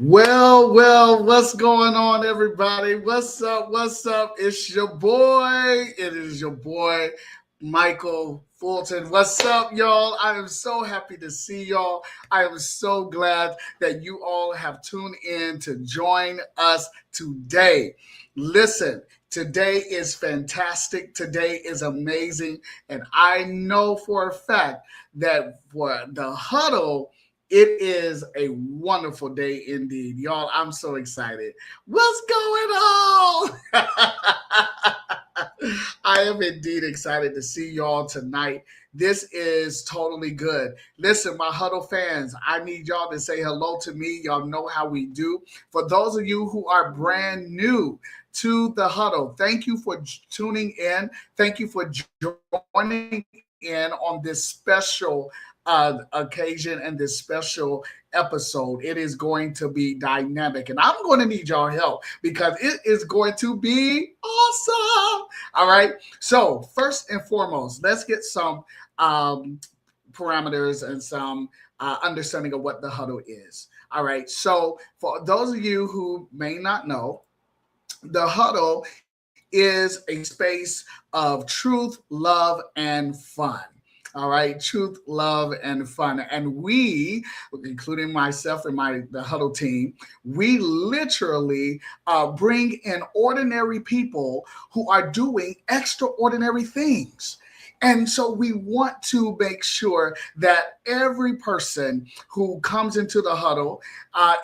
What's going on, everybody? What's up? What's up? It's your boy. It is your boy, Michael Fulton. What's up, y'all? I am so happy to see y'all. I am so glad that you all have tuned in to join us today. Listen, today is fantastic. Today is amazing. And I know for a fact that for the huddle, it is a wonderful day indeed. Y'all, I'm so excited. What's going on? I am indeed excited to see y'all tonight. This is totally good. Listen, my Huddle fans, I need y'all to say hello to me. Y'all know how we do. For those of you who are brand new to the Huddle, thank you for tuning in. Thank you for joining in on this special occasion and this special episode. It is going to be dynamic, and I'm going to need your help because it is going to be awesome. All right. So, first and foremost, let's get some parameters and some understanding of what the huddle is. All right. So, for those of you who may not know, the huddle is a space of truth, love, and fun. All right, truth, love, and fun. And we, including myself and the Huddle team, we literally bring in ordinary people who are doing extraordinary things. And so we want to make sure that every person who comes into the huddle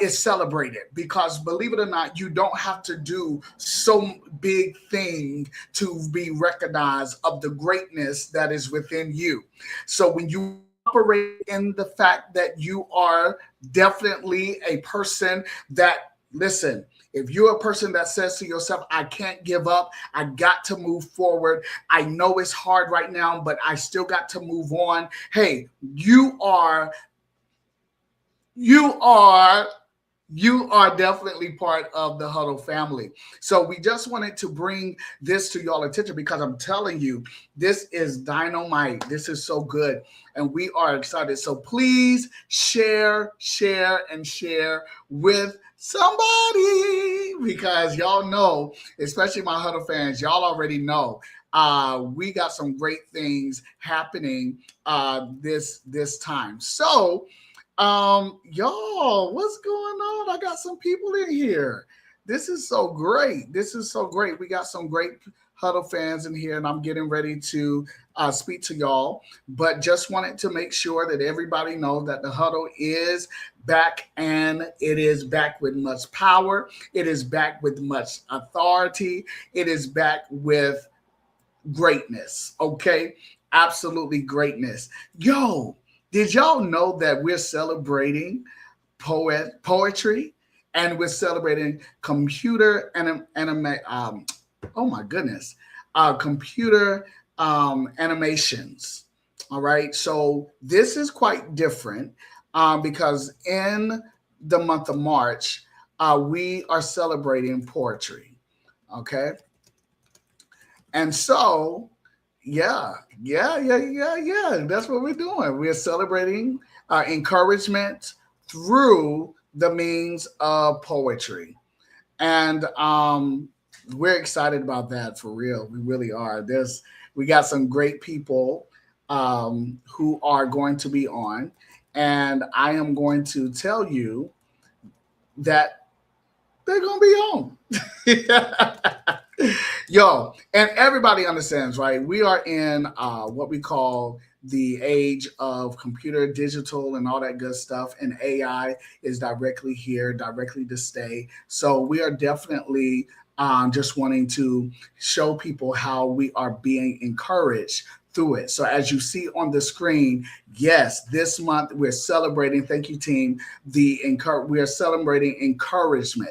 is celebrated because, believe it or not, you don't have to do so big thing to be recognized of the greatness that is within you. So when you operate in the fact that you are definitely a person that, listen, if you're a person that says to yourself, I can't give up, I got to move forward, I know it's hard right now, but I still got to move on. Hey, you are definitely part of the Huddle family. So we just wanted to bring this to y'all attention because I'm telling you, this is dynamite. This is so good. And we are excited. So please share with somebody because y'all know, especially my Huddle fans, y'all already know we got some great things happening this time. So y'all, what's going on? I got some people in here. This is so great. This is so great. We got some great Huddle fans in here, and I'm getting ready to speak to y'all. But just wanted to make sure that everybody knows that the Huddle is back, and it is back with much power. It is back with much authority. It is back with greatness. Okay, absolutely greatness. Yo, did y'all know that we're celebrating poetry and we're celebrating computer oh my goodness, computer animations. All right, so this is quite different because in the month of March, we are celebrating poetry. Okay, and so yeah. That's what we're doing. We're celebrating encouragement through the means of poetry. And we're excited about that for real. We really are. We got some great people who are going to be on. And I am going to tell you that they're going to be on. Yo, and everybody understands, right? We are in what we call the age of computer, digital, and all that good stuff. And AI is directly here, directly to stay. So we are definitely just wanting to show people how we are being encouraged through it. So as you see on the screen, yes, this month we're celebrating. Thank you, team. We are celebrating encouragement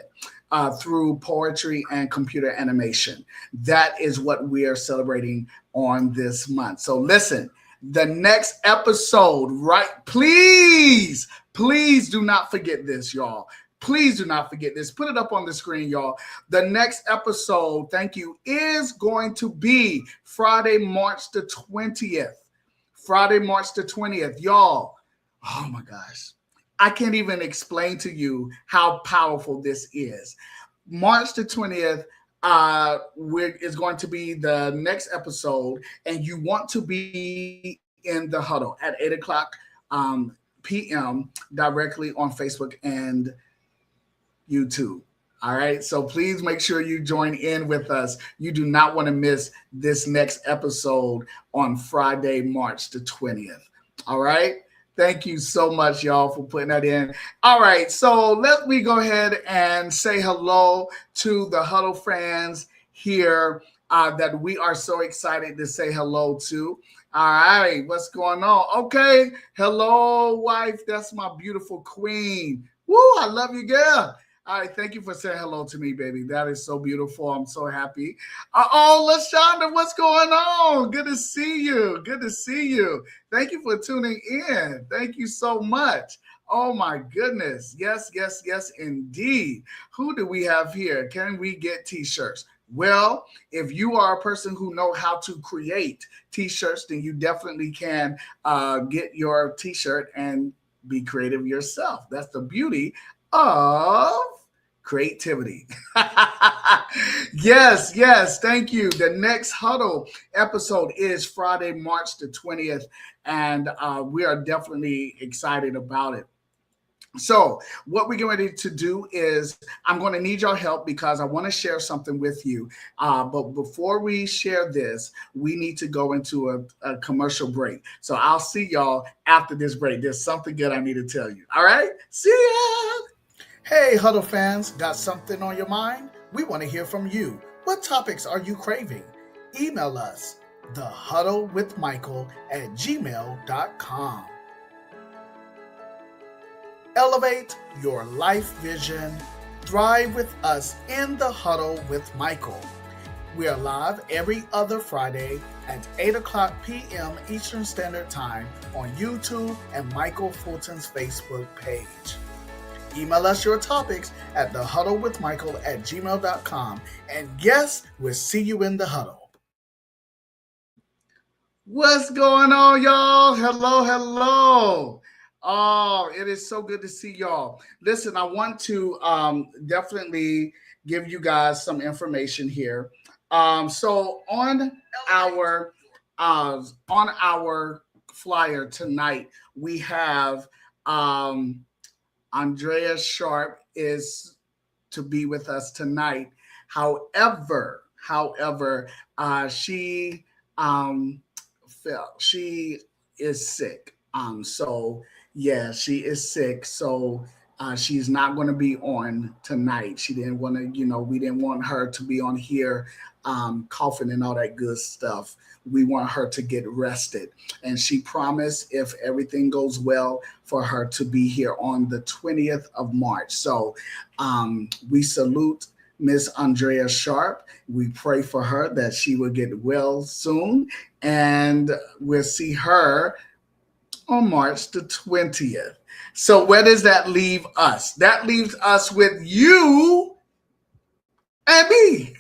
through poetry and computer animation. That is what we are celebrating on this month. So listen, the next episode, right? Please do not forget this, y'all. Please do not forget this. Put it up on the screen, y'all. The next episode, thank you, is going to be Friday, March the 20th. Friday, March the 20th. Y'all, oh my gosh. I can't even explain to you how powerful this is. March the 20th is going to be the next episode, and you want to be in the huddle at 8 o'clock p.m. directly on Facebook and YouTube. All right. So please make sure you join in with us. You do not want to miss this next episode on Friday, March the 20th. All right. Thank you so much, y'all, for putting that in. All right. So let me go ahead and say hello to the Huddle fans here that we are so excited to say hello to. All right. What's going on? Okay. Hello, wife. That's my beautiful queen. Woo. I love you, girl. All right, thank you for saying hello to me, baby. That is so beautiful. I'm so happy. Oh, LaShonda, what's going on? Good to see you. Good to see you. Thank you for tuning in. Thank you so much. Oh my goodness. Yes, yes, yes, indeed. Who do we have here? Can we get t-shirts? Well, if you are a person who know how to create t-shirts, then you definitely can get your t-shirt and be creative yourself. That's the beauty of creativity. Yes, yes, thank you. The next Huddle episode is Friday, March the 20th, and we are definitely excited about it. So, what we're getting ready to do is, I'm going to need your help because I want to share something with you. But before we share this, we need to go into a commercial break. So, I'll see y'all after this break. There's something good I need to tell you. All right? See ya! Hey, Huddle fans, got something on your mind? We want to hear from you. What topics are you craving? Email us, thehuddlewithmichael@gmail.com. Elevate your life vision. Thrive with us in the Huddle with Michael. We are live every other Friday at 8 o'clock p.m. Eastern Standard Time on YouTube and Michael Fulton's Facebook page. Email us your topics at thehuddlewithmichael@gmail.com. And yes, we'll see you in the huddle. What's going on, y'all? Hello, hello. Oh, it is so good to see y'all. Listen, I want to definitely give you guys some information here. So on our flyer tonight, we have Andrea Sharp is to be with us tonight. However, she she is sick. So yeah, she is sick. So she's not going to be on tonight. She didn't want to, we didn't want her to be on here coughing and all that good stuff. We want her to get rested. And she promised, if everything goes well, for her to be here on the 20th of March. So we salute Miss Andrea Sharp. We pray for her that she will get well soon. And we'll see her on March the 20th. So where does that leave us? That leaves us with you and me.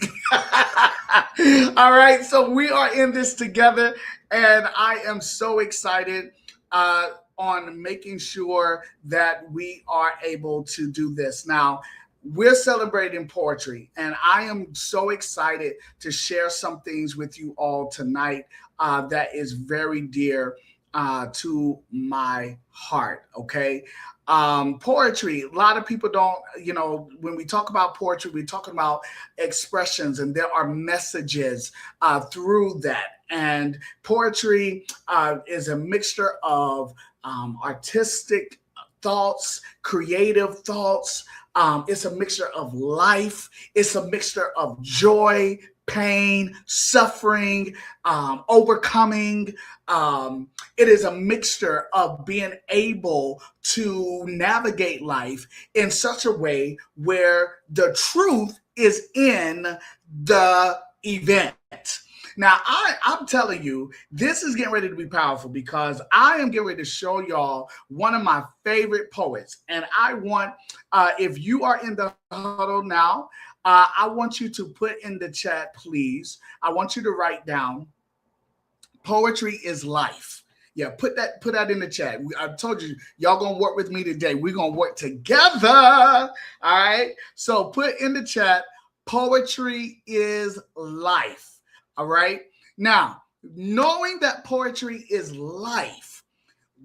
All right. So we are in this together, and I am so excited on making sure that we are able to do this. Now, we're celebrating poetry, and I am so excited to share some things with you all tonight that is very dear to my heart. Okay. Poetry, a lot of people don't, when we talk about poetry, we're talking about expressions, and there are messages through that. And poetry is a mixture of artistic thoughts, creative thoughts. It's a mixture of life. It's a mixture of joy, pain, suffering, overcoming. It is a mixture of being able to navigate life in such a way where the truth is in the event. Now, I'm telling you, this is getting ready to be powerful because I am getting ready to show y'all one of my favorite poets. And I want, if you are in the huddle now, I want you to put in the chat, please. I want you to write down, poetry is life. Yeah, put that in the chat. I told you, y'all gonna work with me today. We're gonna work together. All right. So put in the chat, poetry is life. All right. Now, knowing that poetry is life,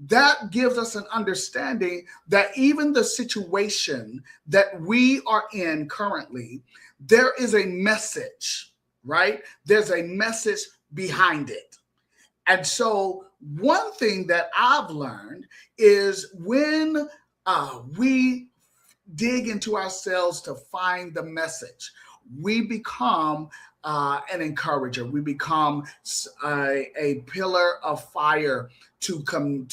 that gives us an understanding that even the situation that we are in currently, there is a message, right? There's a message behind it. And so, one thing that I've learned is when we dig into ourselves to find the message, we become an encourager. We become a pillar of fire to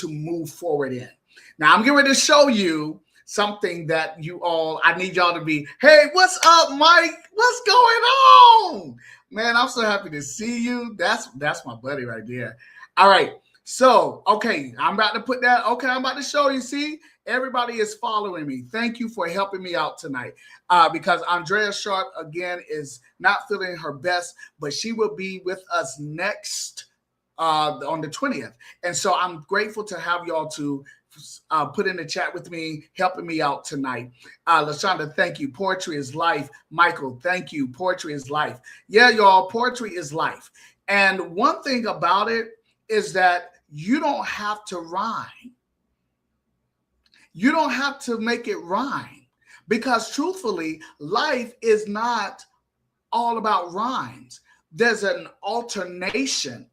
move forward in. Now, I'm getting ready to show you something that I need y'all to be, hey, what's up, Mike? What's going on? Man, I'm so happy to see you. That's my buddy right there. All right. So, okay, I'm about to put that. Okay, I'm about to show you. See, everybody is following me. Thank you for helping me out tonight. Because Andrea Sharp, again, is not feeling her best, but she will be with us next on the 20th. And so I'm grateful to have y'all to put in the chat with me, helping me out tonight. LaShonda, thank you. Poetry is life. Michael, thank you. Poetry is life. Yeah, y'all, poetry is life. And one thing about it is that you don't have to rhyme. You don't have to make it rhyme, because truthfully, life is not all about rhymes. There's an alternation.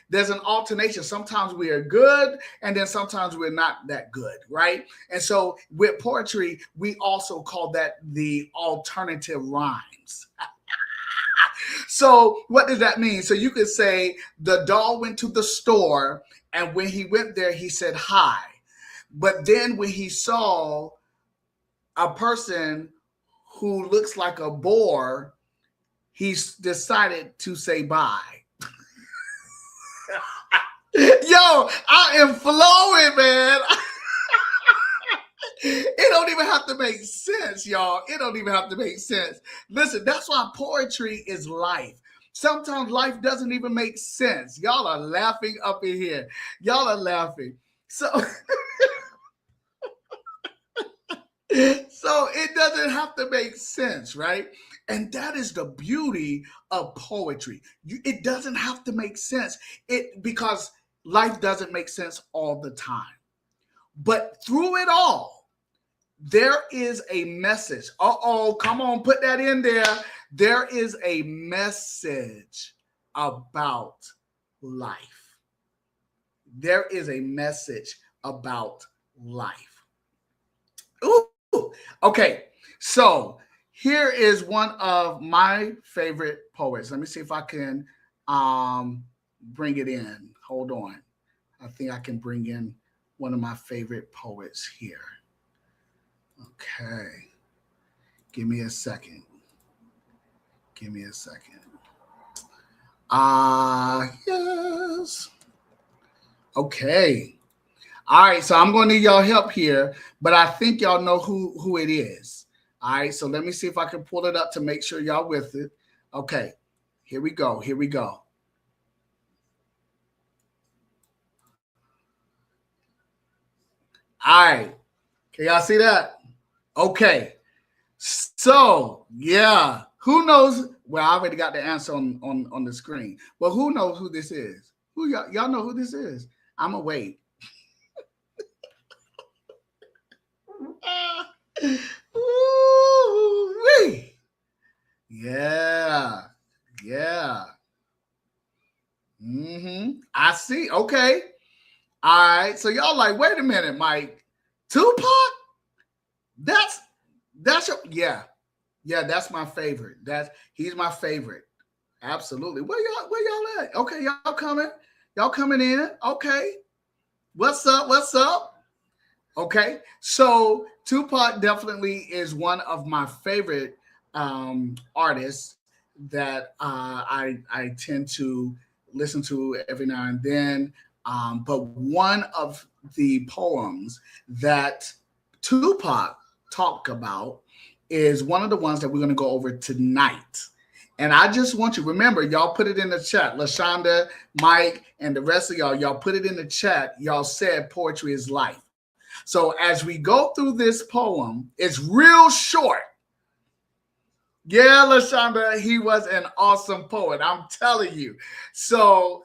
There's an alternation. Sometimes we are good, and then sometimes we're not that good, right? And so with poetry, we also call that the alternative rhymes. So what does that mean? So you could say the dog went to the store, and when he went there, he said hi. But then when he saw a person who looks like a boar, he decided to say bye. Yo, I am flowing, man. It don't even have to make sense, y'all. It don't even have to make sense. Listen, that's why poetry is life. Sometimes life doesn't even make sense. Y'all are laughing up in here. Y'all are laughing. So, so it doesn't have to make sense, right? And that is the beauty of poetry. It doesn't have to make sense. Because life doesn't make sense all the time. But through it all, there is a message. Come on, put that in there. There is a message about life. There is a message about life. Ooh. Okay, so here is one of my favorite poets. Let me see if I can bring it in. Hold on. I think I can bring in one of my favorite poets here. Okay. Give me a second. Yes. Okay. All right, so I'm going to need y'all help here, but I think y'all know who it is. All right, so let me see if I can pull it up to make sure y'all with it. Okay, here we go. All right, can y'all see that? Okay, so yeah, who knows? Well, I already got the answer on the screen. Well, who knows who this is? Who y'all know who this is? I'm gonna wait. Ooh-wee. Yeah. I see. Okay. All right. So y'all like, wait a minute, Mike. Tupac? That's yeah. That's my favorite. He's my favorite. Absolutely. Where y'all at? Okay, y'all coming in. Okay. What's up? Okay, so Tupac definitely is one of my favorite artists that I tend to listen to every now and then. But one of the poems that Tupac talked about is one of the ones that we're going to go over tonight. And I just want you, remember, y'all put it in the chat. LaShonda, Mike, and the rest of y'all put it in the chat. Y'all said poetry is life. So as we go through this poem, it's real short. Yeah, LaShonda, he was an awesome poet. I'm telling you. So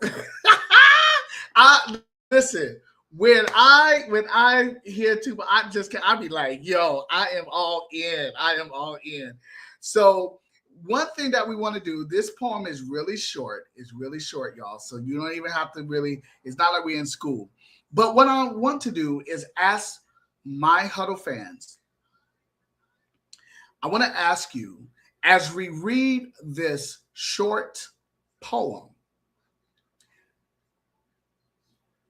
I listen. When I hear two, I be like, yo, I am all in. I am all in. So one thing that we want to do, this poem is really short. It's really short, y'all. So you don't even have to really, it's not like we're in school. But what I want to do is ask my Huddle fans, I want to ask you, as we read this short poem,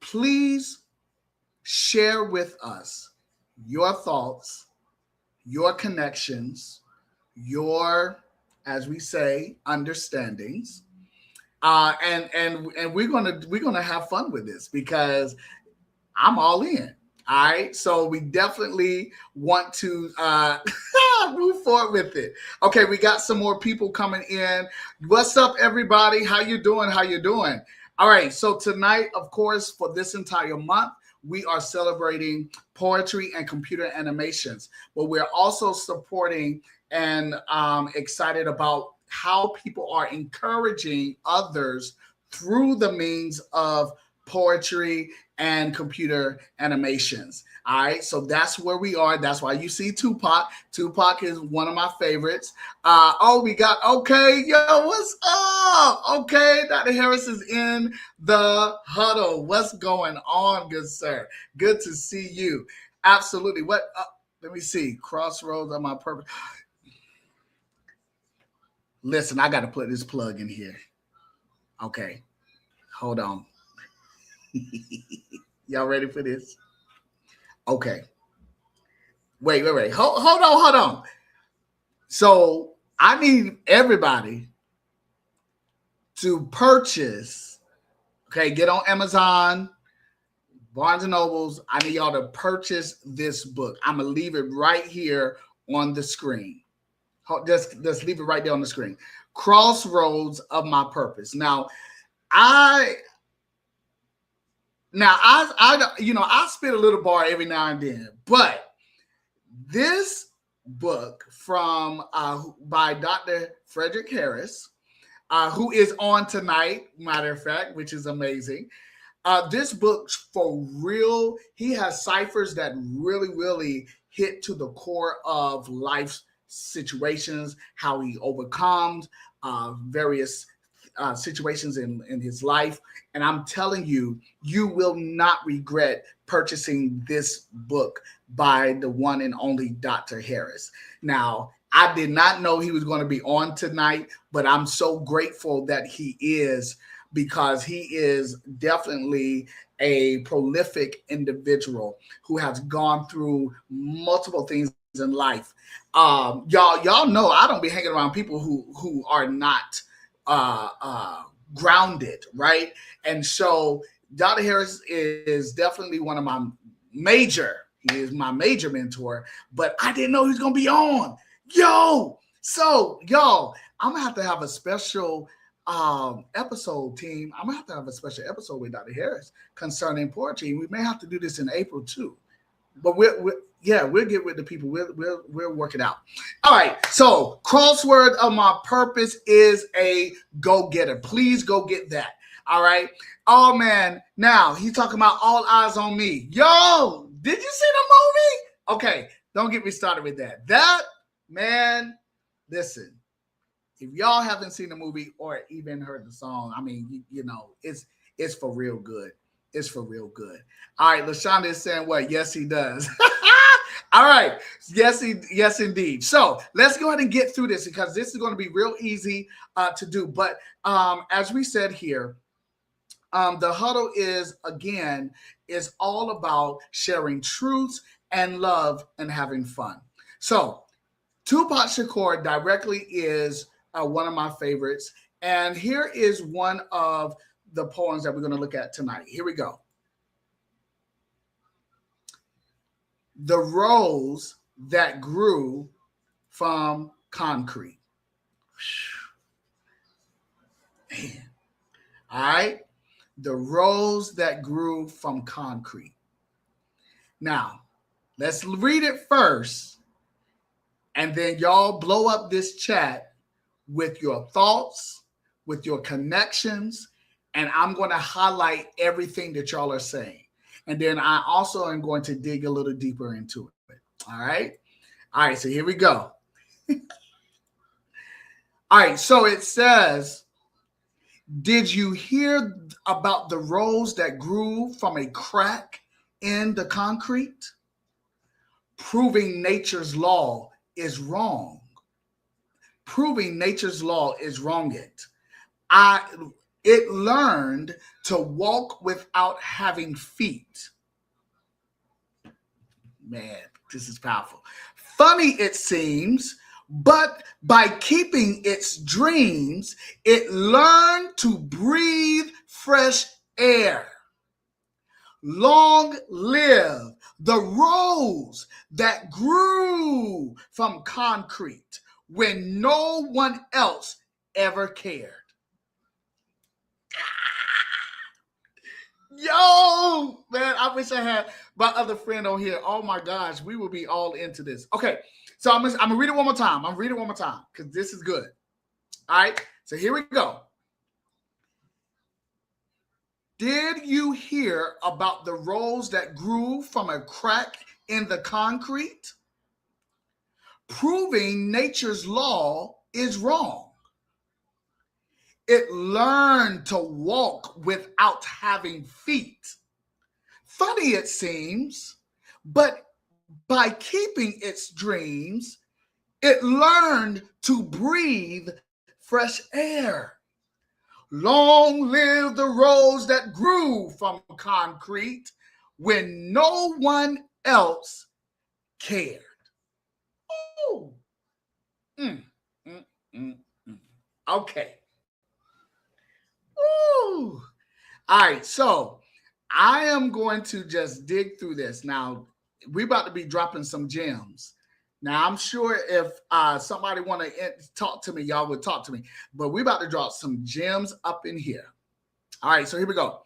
please share with us your thoughts, your connections, your, as we say, understandings. And we're gonna have fun with this because I'm all in. All right, so we definitely want to move forward with it. Okay, we got some more people coming in. What's up, everybody? How you doing? How you doing? All right, so tonight, of course, for this entire month, we are celebrating poetry and computer animations, but we're also supporting and excited about how people are encouraging others through the means of poetry and computer animations. All right, so that's where we are. That's why you see Tupac. Tupac is one of my favorites. Oh, we got, okay, yo, what's up? Okay, Dr. Harris is in the huddle. What's going on, good sir? Good to see you. Absolutely. What? Let me see. Crossroads on my purpose. Listen, I got to put this plug in here. Okay, hold on. Y'all ready for this? Okay. Wait. Hold on. So I need everybody to purchase. Okay, get on Amazon, Barnes and Nobles. I need y'all to purchase this book. I'm gonna leave it right here on the screen. Just leave it right there on the screen. Crossroads of My Purpose. I I spit a little bar every now and then, but this book from by Dr. Frederick Harris, who is on tonight, matter of fact, which is amazing. This book, for real, he has ciphers that really hit to the core of life's situations, how he overcomes various situations in his life. And I'm telling you, you will not regret purchasing this book by the one and only Dr. Harris. Now, I did not know he was going to be on tonight, but I'm so grateful that he is, because he is definitely a prolific individual who has gone through multiple things in life. Y'all know I don't be hanging around people who are not grounded, right? And so Dr. Harris is definitely one of my major. He is my major mentor, but I didn't know he was gonna be on. So y'all, I'm gonna have to have a special episode, team. I'm gonna have to have a special episode with Dr. Harris concerning poetry. We may have to do this in April too, but we'll get with the people. We'll work it out. All right. So crossword of my purpose is a go-getter. Please go get that. All right. Oh man. Now he's talking about All Eyes on Me. Yo, did you see the movie? Okay. Don't get me started with that. That, man, listen. If y'all haven't seen the movie or even heard the song, I mean, it's for real good. It's for real good. All right, LaShonda is saying what? Yes, he does. All right. Yes, indeed. So let's go ahead and get through this, because this is going to be real easy to do. But as we said here, the huddle is all about sharing truths and love and having fun. So Tupac Shakur directly is one of my favorites. And here is one of the poems that we're going to look at tonight. Here we go. The rose that grew from concrete. All right. The rows that grew from concrete. Now, let's read it first, and then y'all blow up this chat with your thoughts, with your connections, and I'm going to highlight everything that y'all are saying. And then I also am going to dig a little deeper into it. All right. All right. So here we go. All right. So it says, did you hear about the rows that grew from a crack in the concrete? Proving nature's law is wrong. Proving nature's law is wrong. It learned to walk without having feet. Man, this is powerful. Funny it seems, but by keeping its dreams, it learned to breathe fresh air. Long live the rows that grew from concrete when no one else ever cared. Yo, man, I wish I had my other friend on here. Oh my gosh, we would be all into this. Okay, so I'm gonna read it one more time. I'm reading it one more time because this is good. All right, so here we go. Did you hear about the rows that grew from a crack in the concrete? Proving nature's law is wrong. It learned to walk without having feet. Funny it seems, but by keeping its dreams, it learned to breathe fresh air. Long live the rows that grew from concrete when no one else cared. Ooh. Mm, mm, mm, mm. Okay. Ooh. All right, so I am going to just dig through this. Now, we're about to be dropping some gems. Now, I'm sure if somebody want to talk to me, y'all would talk to me. But we're about to drop some gems up in here. All right, so here we go.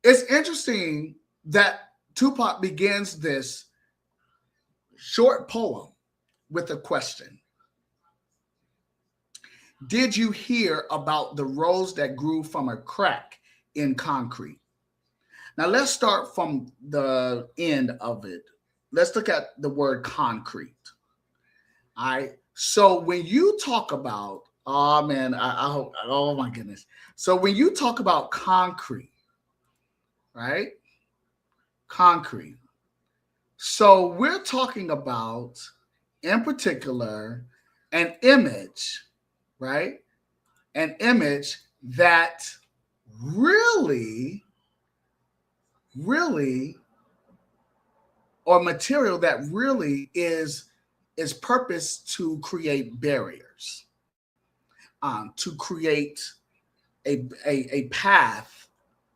It's interesting that Tupac begins this short poem with a question. Did you hear about the rows that grew from a crack in concrete? Now, let's start from the end of it. Let's look at the word concrete. All right. So when you talk about, oh man, I hope, oh my goodness. So when you talk about concrete, right? Concrete. So we're talking about, in particular, an image, right? An image that really, or material that really is purposed to create barriers, to create a path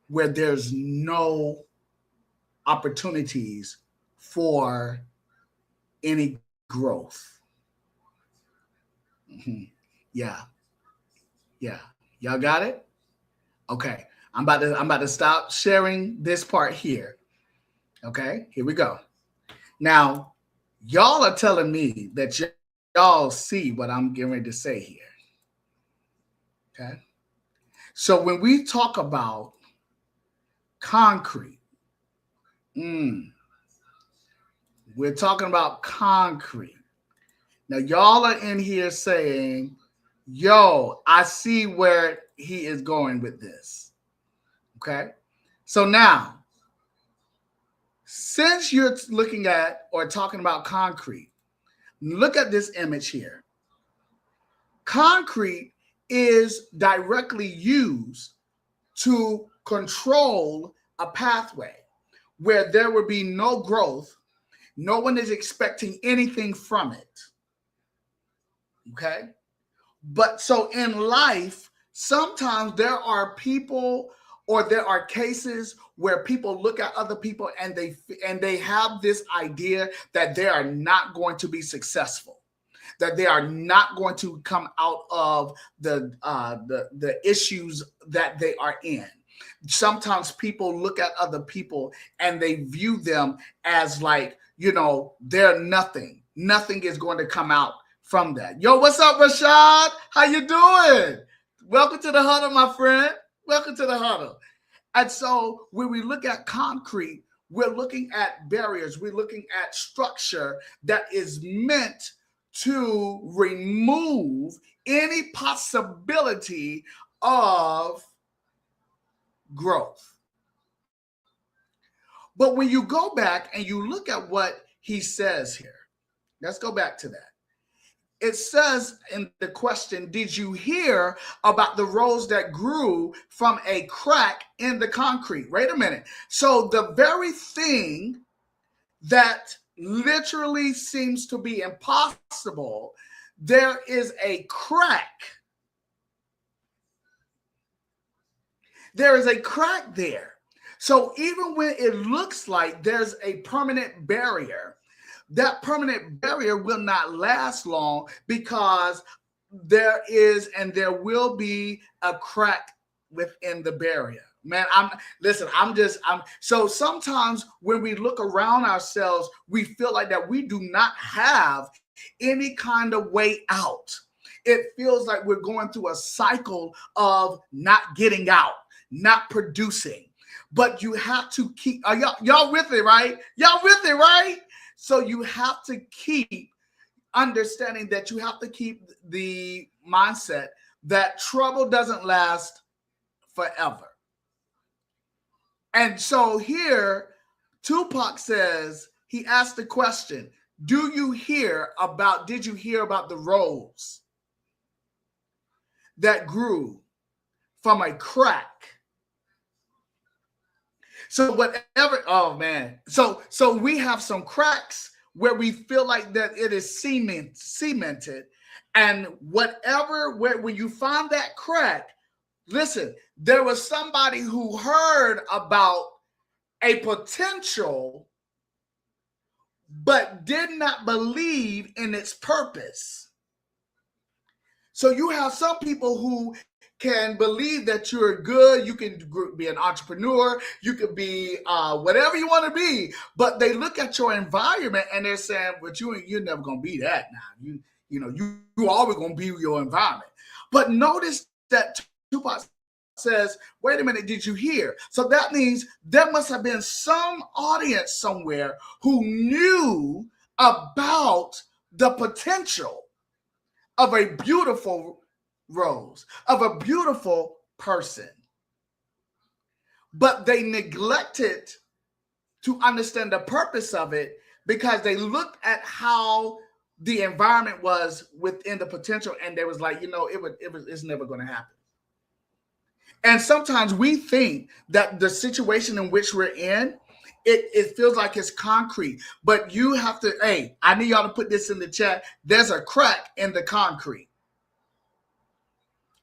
where there's no opportunities for any growth. Mm-hmm. Yeah. Y'all got it? Okay. I'm about to stop sharing this part here. Okay, here we go. Now, y'all are telling me that y'all see what I'm getting ready to say here. Okay. So when we talk about concrete, we're talking about concrete. Now, y'all are in here saying, yo, I see where he is going with this. Okay. So now, since you're looking at or talking about concrete, look at this image here. Concrete is directly used to control a pathway where there will be no growth. No one is expecting anything from it. Okay? But so in life, sometimes there are people or there are cases where people look at other people and they have this idea that they are not going to be successful. that they are not going to come out of the issues that they are in. Sometimes people look at other people and they view them as like, they're nothing. Nothing is going to come out from that. Yo, what's up, Rashad? How you doing? Welcome to the Huddle, my friend. Welcome to the Huddle. And so when we look at concrete, we're looking at barriers. We're looking at structure that is meant to remove any possibility of growth. But when you go back and you look at what he says here, let's go back to that. It says in the question, did you hear about the rows that grew from a crack in the concrete? Wait a minute. So the very thing that literally seems to be impossible, there is a crack. There is a crack there. So even when it looks like there's a permanent barrier, that permanent barrier will not last long because there is and there will be a crack within the barrier. Man, so sometimes when we look around ourselves, we feel like that we do not have any kind of way out. It feels like we're going through a cycle of not getting out, not producing. But you have to keep, y'all with it, right? Y'all with it, right? So you have to keep understanding that you have to keep the mindset that trouble doesn't last forever. And so here, Tupac says, he asked the question, did you hear about the rows that grew from a crack? So whatever, oh man. So we have some cracks where we feel like that it is cemented. And when you find that crack, listen, there was somebody who heard about a potential, but did not believe in its purpose. So you have some people who can believe that you're good, you can be an entrepreneur, you could be whatever you want to be, but they look at your environment and they're saying, but you're never going to be that now. You always going to be your environment. But notice that Tupac says, wait a minute, did you hear? So that means there must have been some audience somewhere who knew about the potential of a beautiful rose, of a beautiful person. But they neglected to understand the purpose of it because they looked at how the environment was within the potential and they was like, it's never going to happen. And sometimes we think that the situation in which we're in, it feels like it's concrete, but you have to, I need y'all to put this in the chat. There's a crack in the concrete.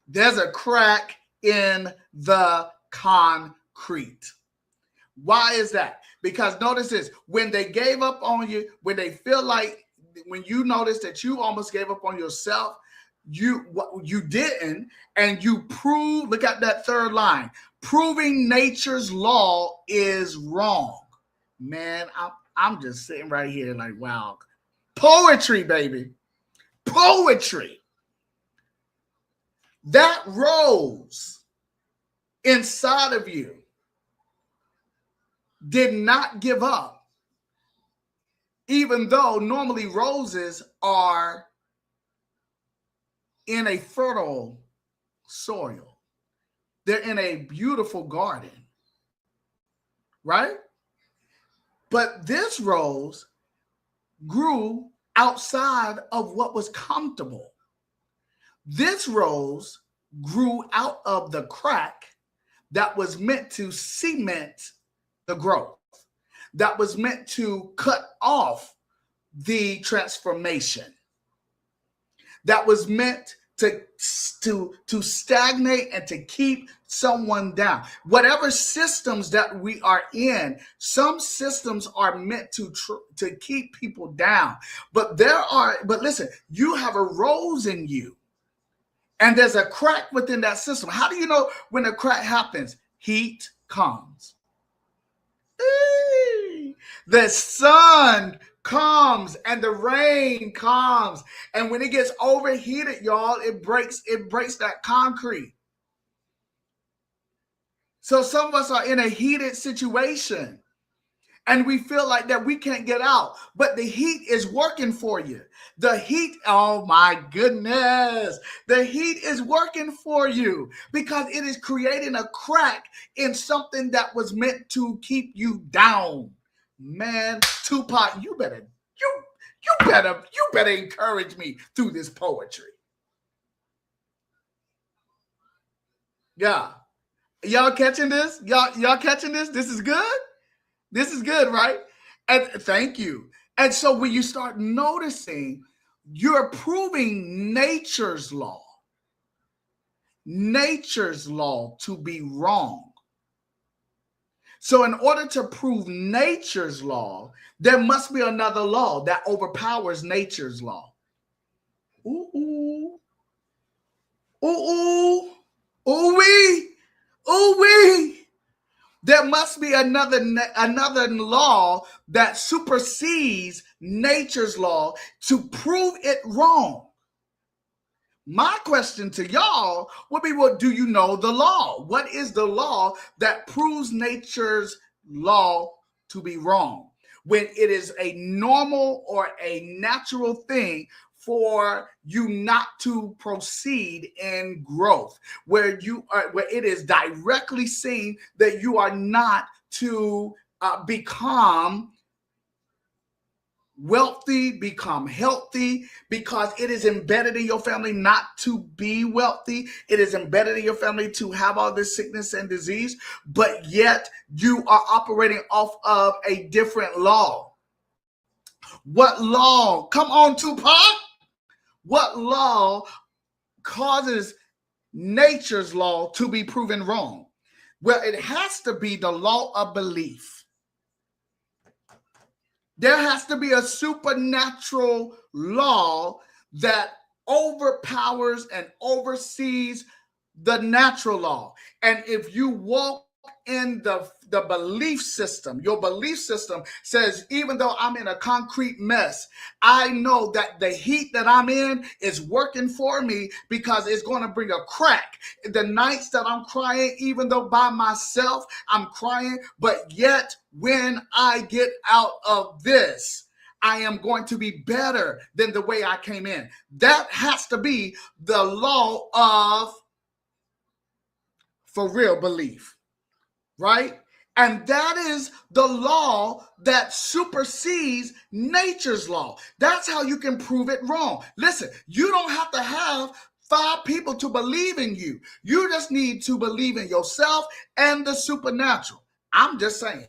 There's a crack in the concrete. Why is that? Because notice this, when they gave up on you, when you notice that you almost gave up on yourself, you didn't, and you prove, look at that third line, proving nature's law is wrong. Man, I'm just sitting right here like, wow. Poetry, baby. Poetry. That rose inside of you did not give up, even though normally roses are in a fertile soil. They're in a beautiful garden, right? But this rose grew outside of what was comfortable. This rose grew out of the crack that was meant to cement the growth, that was meant to cut off the transformation, that was meant to to stagnate and to keep someone down. Whatever systems that we are in, some systems are meant to keep people down. But listen, you have a rose in you, and there's a crack within that system. How do you know when a crack happens? Heat comes. The sun comes and the rain comes, and when it gets overheated, y'all, it breaks that concrete. So some of us are in a heated situation and we feel like that we can't get out, but the heat is working for you. The heat, oh my goodness, the heat is working for you because it is creating a crack in something that was meant to keep you down. Man, Tupac, you better encourage me through this poetry. Yeah. Y'all catching this? Y'all catching this? This is good? This is good, right? And thank you. And so when you start noticing, you're proving nature's law to be wrong. So in order to prove nature's law, there must be another law that overpowers nature's law. Ooh, ooh, ooh, ooh, ooh, wee, ooh, wee. There must be another law that supersedes nature's law to prove it wrong. My question to y'all would be, well, do you know the law? What is the law that proves nature's law to be wrong? When it is a normal or a natural thing for you not to proceed in growth, where it is directly seen that you are not to become wealthy, become healthy, because it is embedded in your family not to be wealthy. It is embedded in your family to have all this sickness and disease, but yet you are operating off of a different law. What law? Come on, Tupac. What law causes nature's law to be proven wrong? Well, it has to be the law of belief. There has to be a supernatural law that overpowers and oversees the natural law. And if you walk in the belief system, your belief system says, even though I'm in a concrete mess, I know that the heat that I'm in is working for me because it's going to bring a crack. The nights that I'm crying, even though by myself I'm crying, but yet when I get out of this, I am going to be better than the way I came in. That has to be the law of for real belief, right? And that is the law that supersedes nature's law. That's how you can prove it wrong. Listen, you don't have to have 5 people to believe in you. You just need to believe in yourself and the supernatural. I'm just saying.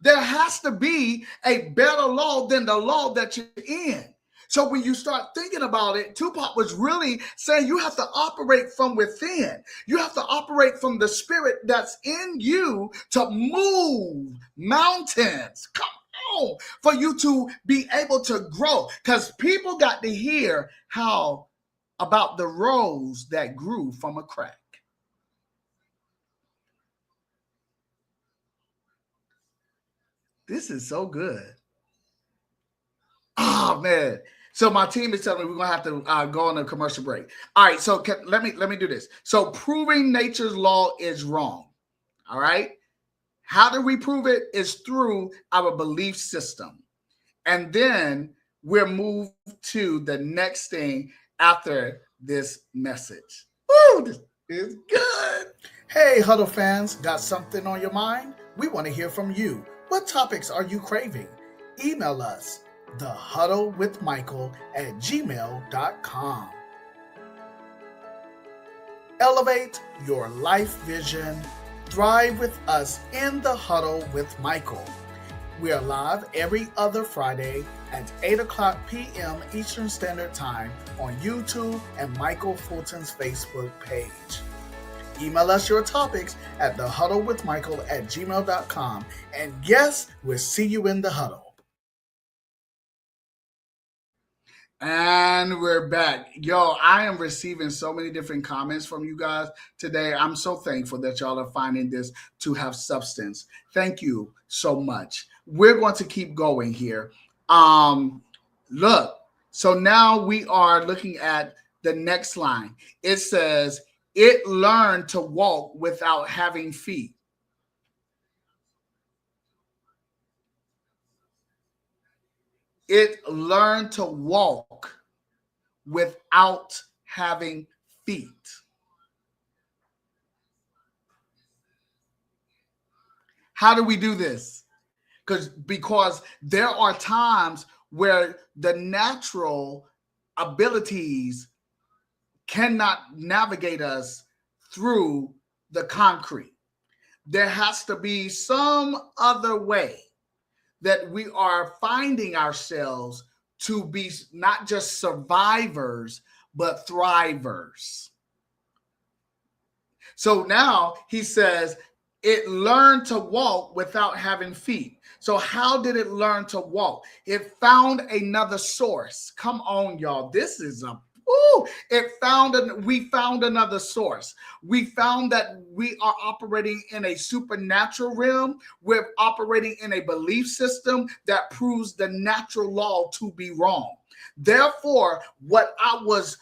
There has to be a better law than the law that you're in. So when you start thinking about it, Tupac was really saying you have to operate from within. You have to operate from the spirit that's in you to move mountains. Come on, for you to be able to grow. Because people got to hear how about the rose that grew from a crack. This is so good. Oh man. So my team is telling me we're gonna have to go on a commercial break. All right, so let me do this. So proving nature's law is wrong. All right. How do we prove it? Is through our belief system, and then we're moved to the next thing after this message. Woo, this is good. Hey, Huddle fans, got something on your mind? We want to hear from you. What topics are you craving? Email us thehuddlewithmichael@gmail.com. Elevate your life vision. Thrive with us in the Huddle with Michael. We are live every other Friday at 8 o'clock p.m. Eastern Standard Time on YouTube and Michael Fulton's Facebook page. Email us your topics at thehuddlewithmichael@gmail.com. And yes, we'll see you in the huddle. And we're back. Yo, I am receiving so many different comments from you guys today. I'm so thankful that y'all are finding this to have substance. Thank you so much. We're going to keep going here. Look, so now we are looking at the next line. It says, it learned to walk without having feet. It learned to walk without having feet. How do we do this? Because there are times where the natural abilities cannot navigate us through the concrete. There has to be some other way that we are finding ourselves to be not just survivors, but thrivers. So now he says, it learned to walk without having feet. So how did it learn to walk? It found another source. Come on, y'all. This is a we found another source. We found that we are operating in a supernatural realm. We're operating in a belief system that proves the natural law to be wrong. Therefore, what I was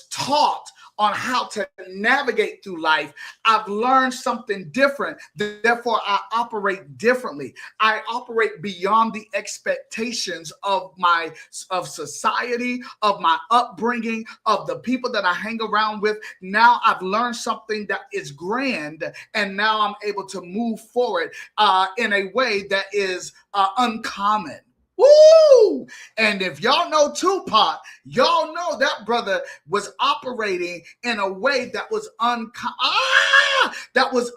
taught on how to navigate through life, I've learned something different. Therefore, I operate differently. I operate beyond the expectations of society, of my upbringing, of the people that I hang around with. Now I've learned something that is grand, and now I'm able to move forward in a way that is uncommon. Woo! And if y'all know Tupac, y'all know that brother was operating in a way that was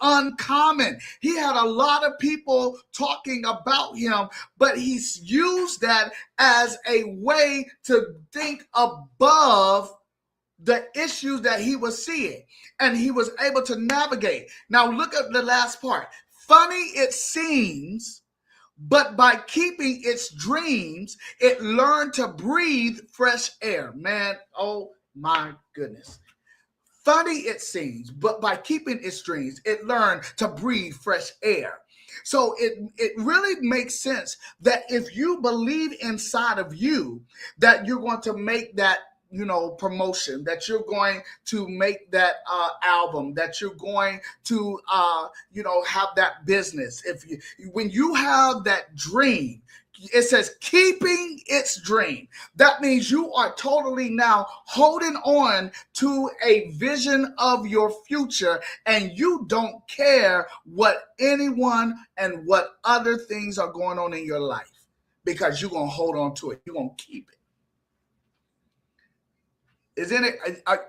uncommon. He had a lot of people talking about him, but he's used that as a way to think above the issues that he was seeing, and he was able to navigate. Now look at the last part. Funny it seems, but by keeping its dreams, it learned to breathe fresh air. Man, oh my goodness. Funny it seems, but by keeping its dreams, it learned to breathe fresh air. So it really makes sense that if you believe inside of you that you're going to make that promotion, that you're going to make that album, that you're going to have that business. When you have that dream, it says keeping its dream. That means you are totally now holding on to a vision of your future, and you don't care what anyone and what other things are going on in your life, because you're going to hold on to it. You're going to keep it. Isn't it?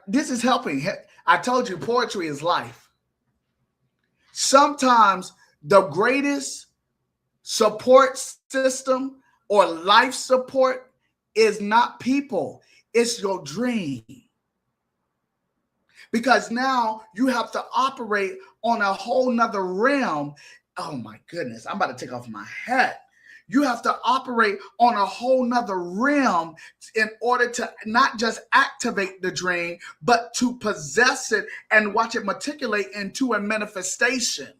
This is helping. I told you, poetry is life. Sometimes the greatest support system or life support is not people, it's your dream. Because now you have to operate on a whole nother realm. Oh my goodness, I'm about to take off my hat. You have to operate on a whole nother realm in order to not just activate the dream, but to possess it and watch it matriculate into a manifestation.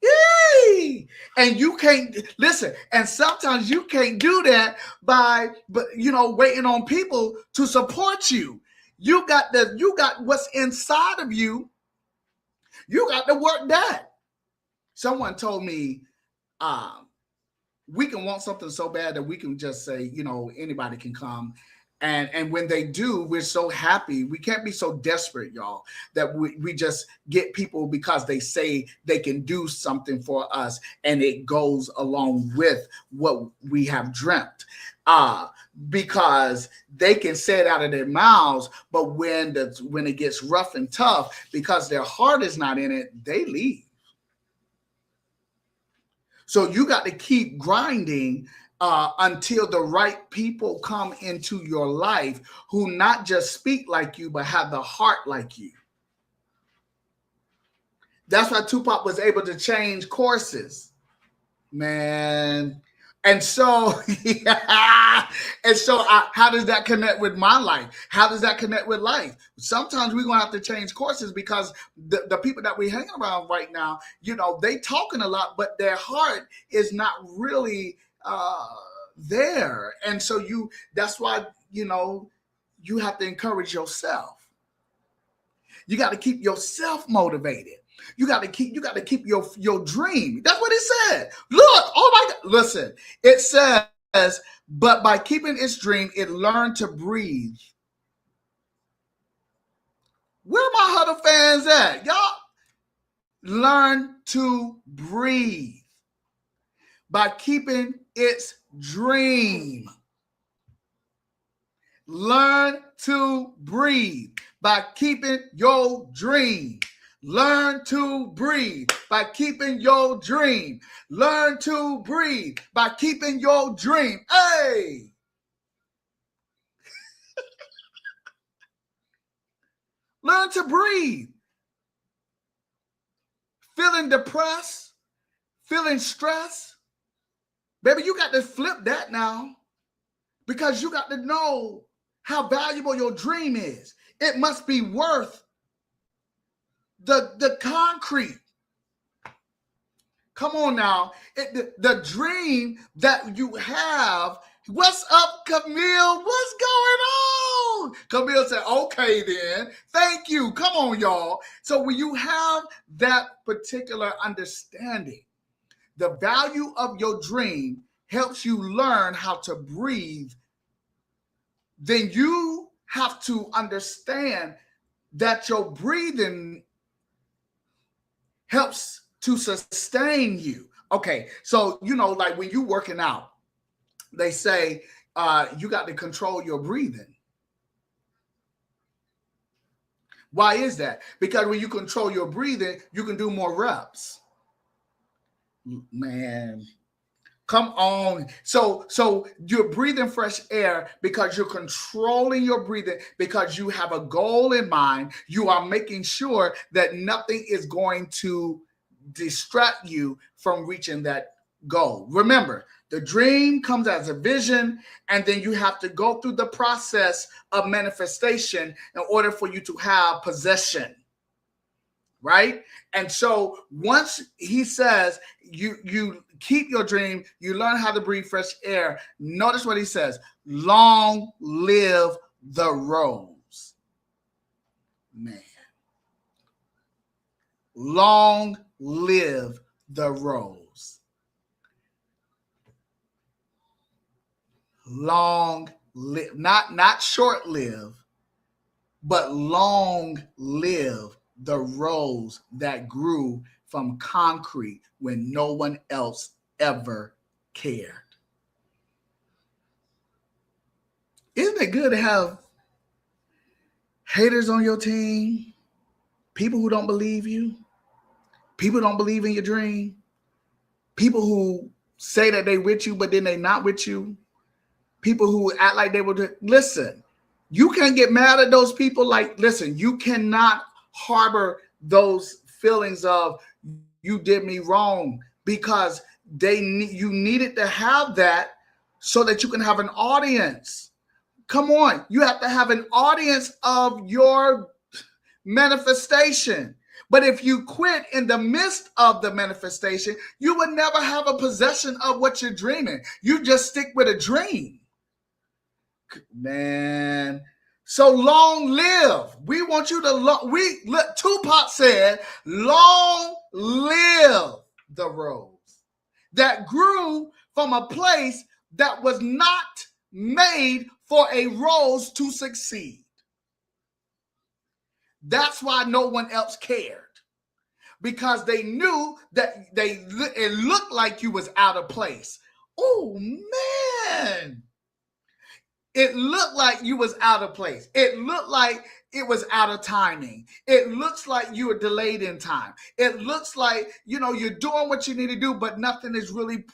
Yay! And you can't listen. And sometimes you can't do that by, waiting on people to support you. You got what's inside of you. You got to work that. Someone told me, we can want something so bad that we can just say, anybody can come. And when they do, we're so happy. We can't be so desperate, y'all, that we just get people because they say they can do something for us, and it goes along with what we have dreamt. Because they can say it out of their mouths, but when it gets rough and tough, because their heart is not in it, they leave. So you got to keep grinding until the right people come into your life who not just speak like you, but have the heart like you. That's why Tupac was able to change courses, man. And so, yeah. And so, how does that connect with my life? How does that connect with life? Sometimes we're gonna have to change courses because the people that we hang around right now, they talking a lot, but their heart is not really there. And so that's why you have to encourage yourself. You got to keep yourself motivated. You got to keep your dream. That's what it said. Look, oh my God. Listen, it says, but by keeping its dream, it learned to breathe. Where my Huddle fans at? Y'all learn to breathe by keeping its dream. Learn to breathe by keeping your dream. Learn to breathe by keeping your dream. Learn to breathe by keeping your dream. Hey! Learn to breathe. Feeling depressed, feeling stressed. Baby, you got to flip that now because you got to know how valuable your dream is. It must be worth the concrete. Come on now. The dream that you have. What's up, Camille? What's going on? Camille said, okay then. Thank you. Come on, y'all. So when you have that particular understanding, the value of your dream helps you learn how to breathe. Then you have to understand that your breathing helps to sustain you. Okay, so like when you're working out, they say you got to control your breathing. Why is that? Because when you control your breathing, you can do more reps. Man, come on. So you're breathing fresh air because you're controlling your breathing, because you have a goal in mind. You are making sure that nothing is going to distract you from reaching that goal. Remember, the dream comes as a vision, and then you have to go through the process of manifestation in order for you to have possession. Right? And so once he says you keep your dream, you learn how to breathe fresh air. Notice what he says: long live the rose. Man. Long live the rose. Long live, not short live, but long live the rose that grew from concrete when no one else ever cared. Isn't it good to have haters on your team? People who don't believe you? People who don't believe in your dream? People who say that they with you, but then they not with you? People who act like they would listen. You can't get mad at those people. Listen, you cannot harbor those feelings of you did me wrong, because you needed to have that so that you can have an audience. Come on, you have to have an audience of your manifestation. But if you quit in the midst of the manifestation, you would never have a possession of what you're dreaming. You just stick with a dream. Man, so long live. We want you to Tupac said, long live the rose that grew from a place that was not made for a rose to succeed. That's why no one else cared, because they knew that it looked like you was out of place. Oh man. It looked like you was out of place. It looked like it was out of timing. It looks like you are delayed in time. It looks like, you're doing what you need to do, but nothing is really,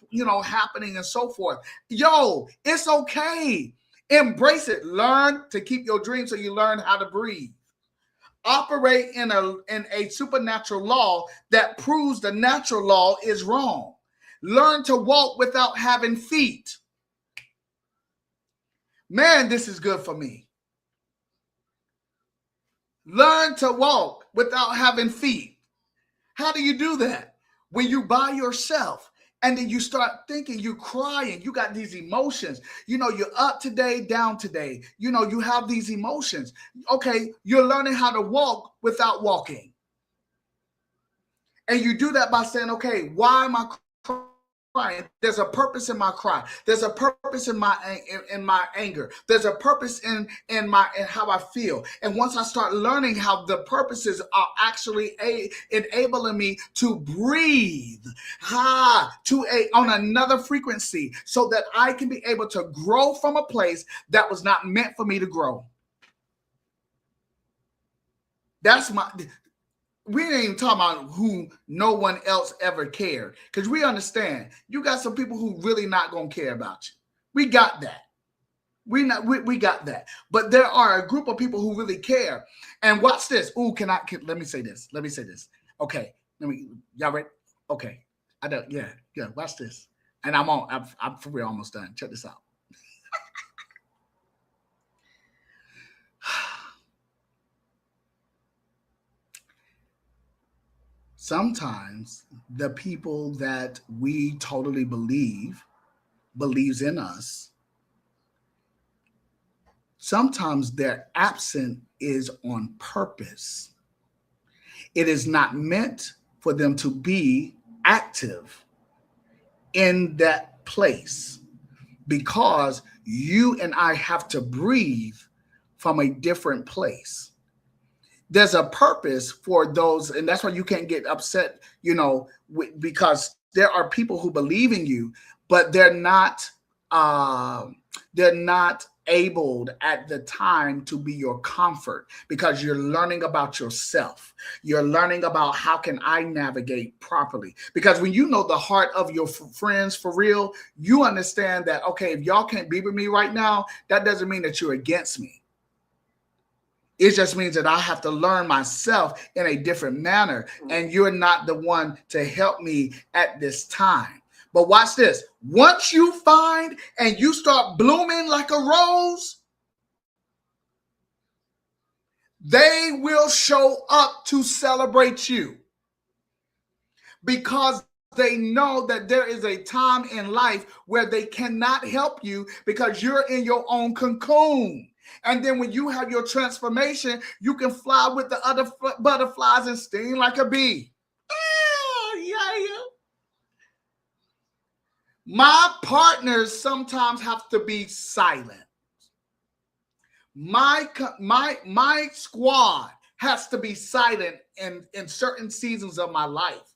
happening and so forth. Yo, it's okay. Embrace it. Learn to keep your dream so you learn how to breathe. Operate in a supernatural law that proves the natural law is wrong. Learn to walk without having feet. Man, this is good for me. Learn to walk without having feet. How do you do that? When you by yourself and then you start thinking, you're crying, you got these emotions. You're up today, down today. You have these emotions. Okay, you're learning how to walk without walking. And you do that by saying, okay, why am I crying? There's a purpose in my cry. There's a purpose in my anger. There's a purpose in how I feel. And once I start learning how the purposes are actually enabling me to breathe on another frequency, so that I can be able to grow from a place that was not meant for me to grow. We ain't even talking about who no one else ever cared, because we understand you got some people who really not gonna care about you. We got that. We got that. But there are a group of people who really care. And watch this. Ooh, let me say this. Okay. Y'all ready? Okay. I don't. Yeah. Watch this. And I'm for real almost done. Check this out. Sometimes the people that we totally believes in us, sometimes their absence is on purpose. It is not meant for them to be active in that place, because you and I have to breathe from a different place. There's a purpose for those, and that's why you can't get upset, because there are people who believe in you, but they're not able at the time to be your comfort, because you're learning about yourself. You're learning about how can I navigate properly, because when you know the heart of your friends for real, you understand that, okay, if y'all can't be with me right now, that doesn't mean that you're against me. It just means that I have to learn myself in a different manner, and you're not the one to help me at this time. But watch this. Once you find and you start blooming like a rose, they will show up to celebrate you, because they know that there is a time in life where they cannot help you because you're in your own cocoon. And then when you have your transformation, you can fly with the other butterflies and sting like a bee. Oh, yeah. My partners sometimes have to be silent. My squad has to be silent in certain seasons of my life.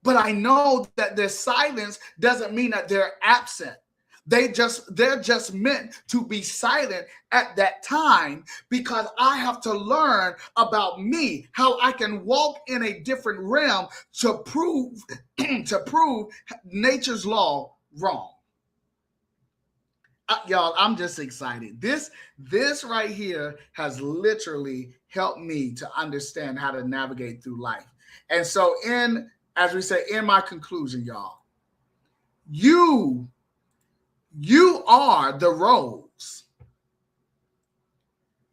But I know that their silence doesn't mean that they're absent. They're just meant to be silent at that time, because I have to learn about me, how I can walk in a different realm to prove nature's law wrong. Y'all, I'm just excited. This right here has literally helped me to understand how to navigate through life. And so as we say, in my conclusion, y'all, you are the rose.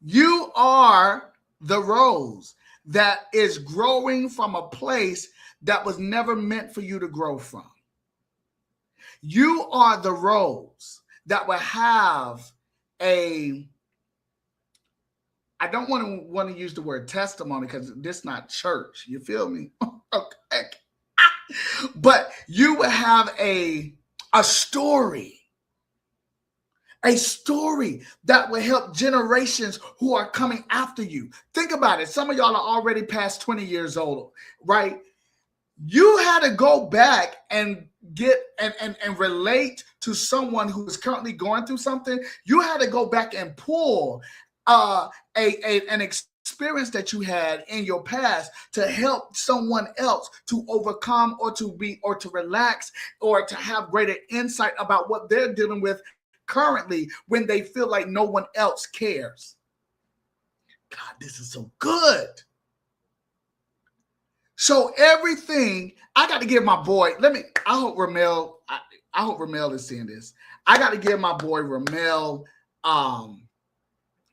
You are the rose that is growing from a place that was never meant for you to grow from. You are the rose that will have I don't want to use the word testimony, because this is not church. You feel me? Okay. But you will have a story. A story that will help generations who are coming after you. Think about it. Some of y'all are already past 20 years old, right? You had to go back and get and relate to someone who is currently going through something. You had to go back and pull an experience that you had in your past to help someone else to overcome or to be or to relax or to have greater insight about what they're dealing with currently when they feel like no one else cares. God, this is so good. So everything I got to give my boy. I hope Ramel. I hope Ramel is seeing this. I got to give my boy Ramel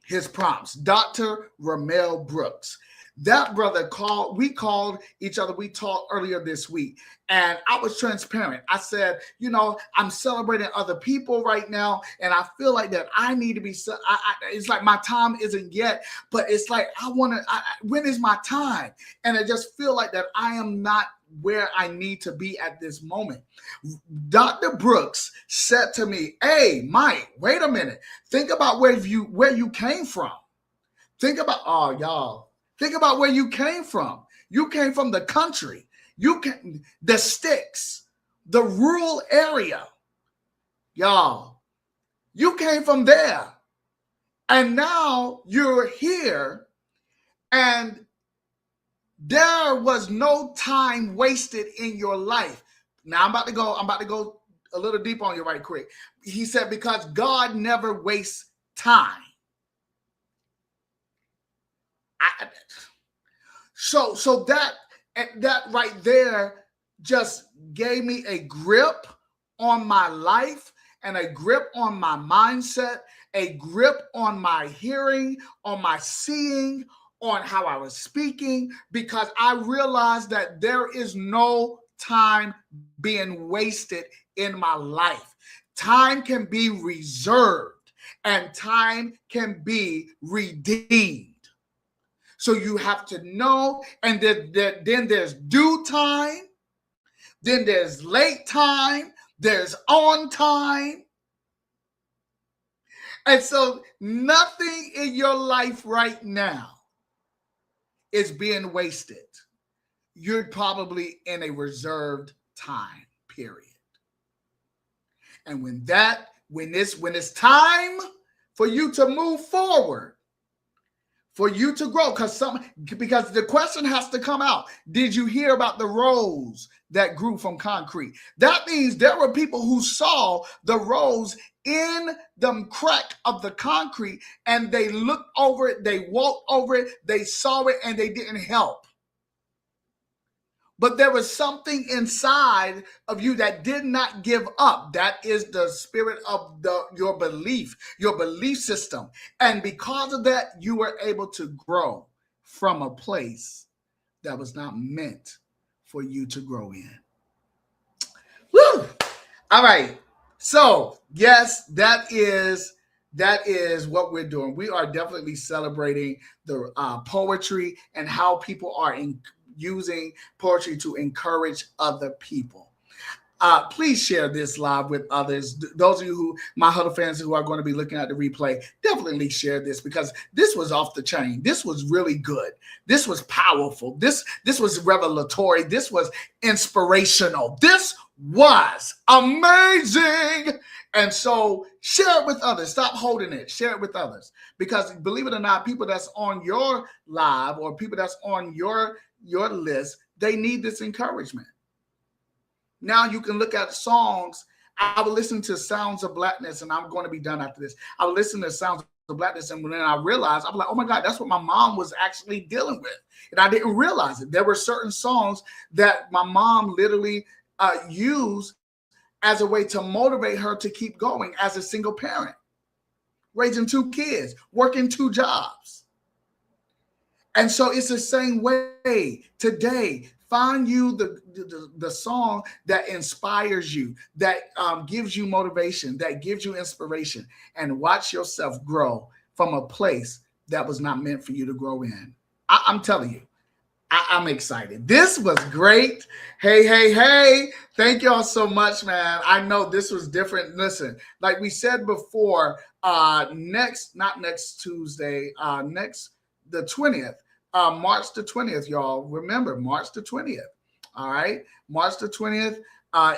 his prompts. Dr. Ramel Brooks. That brother we called each other. We talked earlier this week, and I was transparent. I said, I'm celebrating other people right now, and I feel like that I need to be. It's like my time isn't yet, but it's like I want to. When is my time? And I just feel like that I am not where I need to be at this moment. Dr. Brooks said to me, "Hey, Mike, wait a minute. Think about where you came from. Think about y'all. Think about where you came from. You came from the country. The sticks, the rural area. Y'all, you came from there. And now you're here, and there was no time wasted in your life." Now I'm about to go a little deep on you right quick. He said, because God never wastes time. So that right there just gave me a grip on my life and a grip on my mindset, a grip on my hearing, on my seeing, on how I was speaking, because I realized that there is no time being wasted in my life. Time can be reserved and time can be redeemed. So you have to know, and then there's due time, then there's late time, there's on time. And so nothing in your life right now is being wasted. You're probably in a reserved time period. And when it's time for you to move forward, for you to grow, because the question has to come out. Did you hear about the rows that grew from concrete? That means there were people who saw the rows in the crack of the concrete, and they looked over it, they walked over it, they saw it, and they didn't help. But there was something inside of you that did not give up. That is the spirit of your belief system. And because of that, you were able to grow from a place that was not meant for you to grow in. Woo! All right. So, yes, that is what we're doing. We are definitely celebrating the poetry and how people are using poetry to encourage other people. Please share this live with others. Those of you my Huddle fans who are going to be looking at the replay, definitely share this, because this was off the chain. This was really good. This was powerful. This was revelatory. This was inspirational. This was amazing. And so share it with others. Stop holding it. Share it with others. Because believe it or not, people that's on your live or people that's on your list, they need this encouragement. Now you can look at songs. I would listen to Sounds of Blackness, and I'm going to be done after this. I would listen to Sounds of Blackness, and when I realized, I'm like, oh my God, that's what my mom was actually dealing with. And I didn't realize it. There were certain songs that my mom literally used as a way to motivate her to keep going as a single parent, raising 2 kids, working 2 jobs. And so it's the same way today. Find you the song that inspires you, that gives you motivation, that gives you inspiration, and watch yourself grow from a place that was not meant for you to grow in. I'm telling you, I'm excited. This was great. Hey. Thank y'all so much, man. I know this was different. Listen, like we said before, not next Tuesday, the 20th. March the 20th, y'all. Remember, March the 20th. All right. March the 20th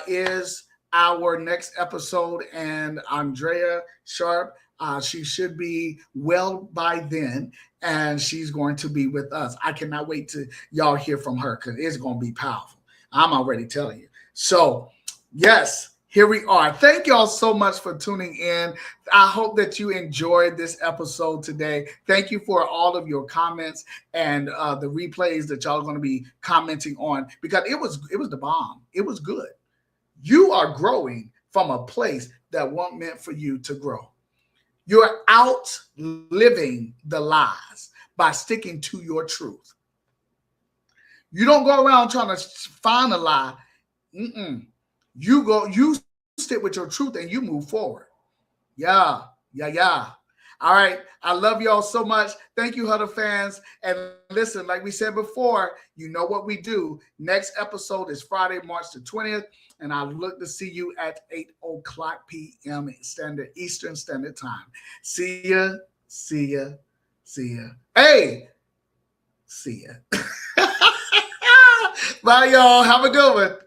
is our next episode. And Andrea Sharp, She should be well by then, and she's going to be with us. I cannot wait to y'all hear from her because it's going to be powerful. I'm already telling you. So, yes, here we are. Thank y'all so much for tuning in. I hope that you enjoyed this episode today. Thank you for all of your comments and the replays that y'all are going to be commenting on, because it was the bomb. It was good. You are growing from a place that wasn't meant for you to grow. You're out living the lies by sticking to your truth. You don't go around trying to find a lie. You stick with your truth and you move forward. Yeah. All right. I love y'all so much. Thank you, Huddle fans. And listen, like we said before, you know what we do. Next episode is Friday, March the 20th. And I look to see you at 8:00 p.m. Eastern Standard Time. See ya. Hey, see ya. Bye, y'all. Have a good one.